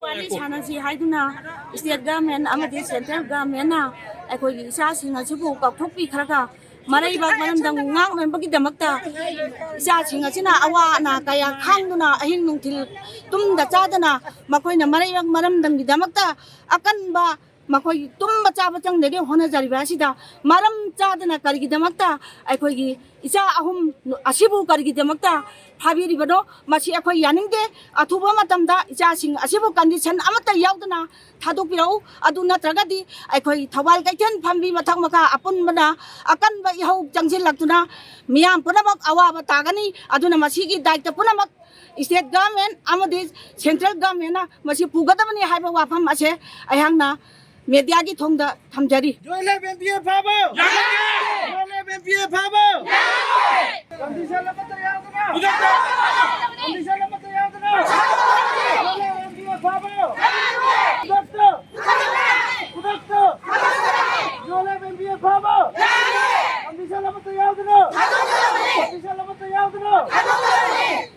ꯋꯥꯔꯤ ꯁꯥꯟꯅꯁꯤ ꯍꯥꯏꯗꯨꯅ ꯁ꯭ꯇꯦꯠ ꯒꯚꯔꯟꯃꯦꯟꯠ ꯑꯃꯗꯤ ꯁꯦꯟꯇ꯭ꯔꯦꯜ ꯒꯚꯔꯟꯃꯦꯟꯠꯅ ꯑꯩꯈꯣꯏꯒꯤ ꯏꯆꯥꯁꯤꯡ ꯑꯁꯤꯕꯨ ꯀꯥꯎꯊꯣꯛꯄꯤꯈ꯭ꯔꯒ ꯃꯔꯩꯕꯥꯛ ꯃꯔꯝꯗꯝ ꯉꯥꯛꯅꯕꯒꯤꯗꯃꯛꯇ ꯏꯆꯥꯁꯤꯡ ꯑꯁꯤꯅ ꯑꯋꯥ ꯑꯅꯥ ꯀꯌꯥ ꯈꯥꯡꯗꯨꯅ ꯑꯍꯤꯡ ꯅꯨꯡꯊꯤꯜ ꯇꯨꯝꯗ ꯆꯥꯗꯅ ꯃꯈꯣꯏꯅ ꯃꯔꯩꯕꯥꯛ ꯃꯔꯝꯗꯝꯒꯤꯗꯃꯛꯇ ꯑꯀꯟꯕ ꯃꯈꯣꯏꯒꯤ ꯇꯨꯝꯕ ꯆꯥꯕ ꯆꯪꯗꯒꯩ ꯍꯣꯠꯅꯖꯔꯤꯕ ꯑꯁꯤꯗ ꯃꯔꯝ ꯆꯥꯗꯅ ꯀꯔꯤꯒꯤꯗꯃꯛꯇ ꯑꯩꯈꯣꯏꯒꯤ ꯏꯆꯥ ꯑꯍꯨꯝ ꯑꯁꯤꯕꯨ ꯀꯔꯤꯒꯤꯗꯃꯛꯇ ꯐꯥꯕꯤꯔꯤꯕꯅꯣ ꯃꯁꯤ ꯑꯩꯈꯣꯏ ꯌꯥꯅꯤꯡꯗꯦ ꯑꯊꯨꯕ ꯃꯇꯝꯗ ꯏꯆꯥꯁꯤꯡ ꯑꯁꯤꯕꯨ ꯀꯟꯗꯤꯁꯟ ꯑꯃꯠꯇ ꯌꯥꯎꯗꯅ ꯊꯥꯗꯣꯛꯄꯤꯔꯛꯎ ꯑꯗꯨ ꯅꯠꯇ꯭ꯔꯒꯗꯤ ꯑꯩꯈꯣꯏ ꯊꯧꯕꯥꯜ ꯀꯩꯊꯦꯜ ꯐꯝꯕꯤ ꯃꯊꯛ ꯃꯈꯥ ꯑꯄꯨꯟꯕꯅ ꯑꯀꯟꯕ ꯏꯍꯧ ꯆꯪꯁꯤꯜꯂꯛꯇꯨꯅ ꯃꯤꯌꯥꯝ ꯄꯨꯝꯅꯃꯛ ꯑꯋꯥꯕ ꯇꯥꯒꯅꯤ ꯑꯗꯨꯅ ꯃꯁꯤꯒꯤ ꯗꯥꯏꯇ ꯄꯨꯝꯅꯃꯛ ꯁ꯭ꯇꯦꯠ ꯒꯚꯔꯟꯃꯦꯟꯠ ꯑꯃꯗꯤ ꯁꯦꯟꯇ꯭ꯔꯦꯜ ꯒꯚꯔꯟꯃꯦꯟꯠꯅ ꯃꯁꯤ ꯄꯨꯒꯗꯕꯅꯤ ꯍꯥꯏꯕ ꯋꯥꯐꯝ ꯑꯁꯦ ꯑꯩꯍꯥꯛꯅ ꯃꯦꯗꯤꯌꯥꯒꯤ ꯊꯣꯡꯗ ꯊꯝꯖꯔꯤ ꯀꯟꯗꯤꯁꯟ ꯑꯃꯠꯇ ꯌꯥꯎꯗꯅ